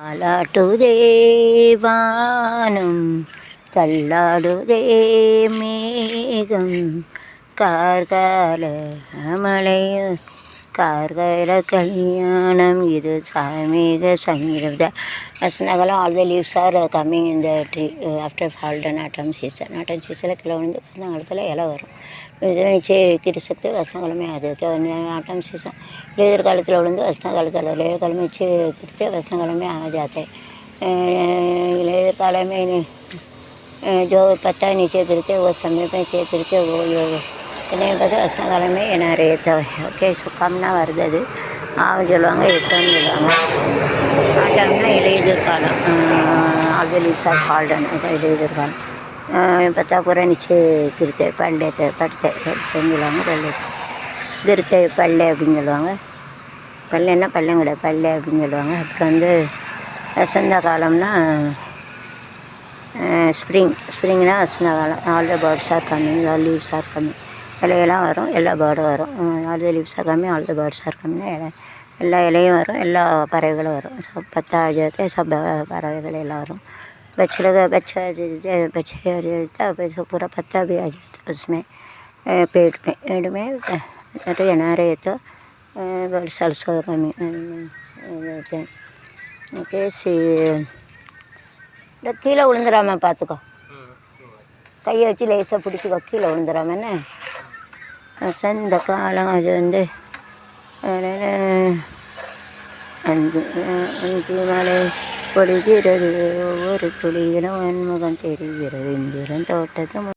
ஆலாட்டுதே வானம் தள்ளாடுதே மேகம் கார்கால மலைய கார்கால கல்யாணம் இது சாமீக சங்கீதம். வசந்தகாலம் all the leaves are coming இந்த tree after fall done autumn season. Autumn சீசனில் கீழே விழுந்து வசந்தகாலத்தில் இலை வரும். இதெல்லாம் நிச்சயம் கிட்டசக்தி வசந்தகாலமே அது ஆட்டம் சீசன். लेदर कालத்தில் விழுந்து வசந்த காலத்தில் लेदर काल में अच्छे गिरते वसंत काल में आ जाते लेदर काल में जो पत्ता नीचे गिरते वो समय पे नीचे गिरते वो என்னைய பார்த்து வசந்த காலமே நிறைய ஓகே சுக்கம்னா வருது ஆவு சொல்லுவாங்க எத்தோன்னு சொல்லுவாங்க. ஆட்டம்னா இலையுதிர் காலம் ஆல் த லீவ்ஸ் ஆர் ஃபால்டன் அதான் இலையுதிர் காலம். पत्ता पूरा नीचे गिरते पड़ते पड़ते சொல்லுவாங்க பள்ளி गिरते பள்ளை அப்படின்னு சொல்லுவாங்க. பள்ளைன்னா பள்ளம் கிடையாது பள்ளை அப்படின்னு சொல்லுவாங்க. அப்புறம் வந்து வசந்த காலம்னா ஸ்ப்ரிங்னா வசந்த காலம். All the birds are coming all leaves are coming இலையெல்லாம் வரும் எல்லா பேர்டும் வரும். All the leaves are coming all the birds are coming எல்லா இலையும் வரும் எல்லா பறவைகளும் வரும். பத்தா जाते सब பறவைகள் எல்லாம் வரும். बछड़े बच्चा पूरा पत्ता भी आ जाता उसमें पेड़ में तो एनारे तो बर्ड्स आल्सो कमिंग ओके सी கீழே விழுந்துடாம பார்த்துக்கோ. கையை வச்சு லேசாக பிடிச்சிக்கோ கீழே விழுந்துடாம என்ன. வசந்த காலம் அது வந்து அஞ்சு மலை பொழிகிறது ஒவ்வொரு துளியிலும் வன்முகம் தெரிகிறது இந்திரன் தோட்டத்தை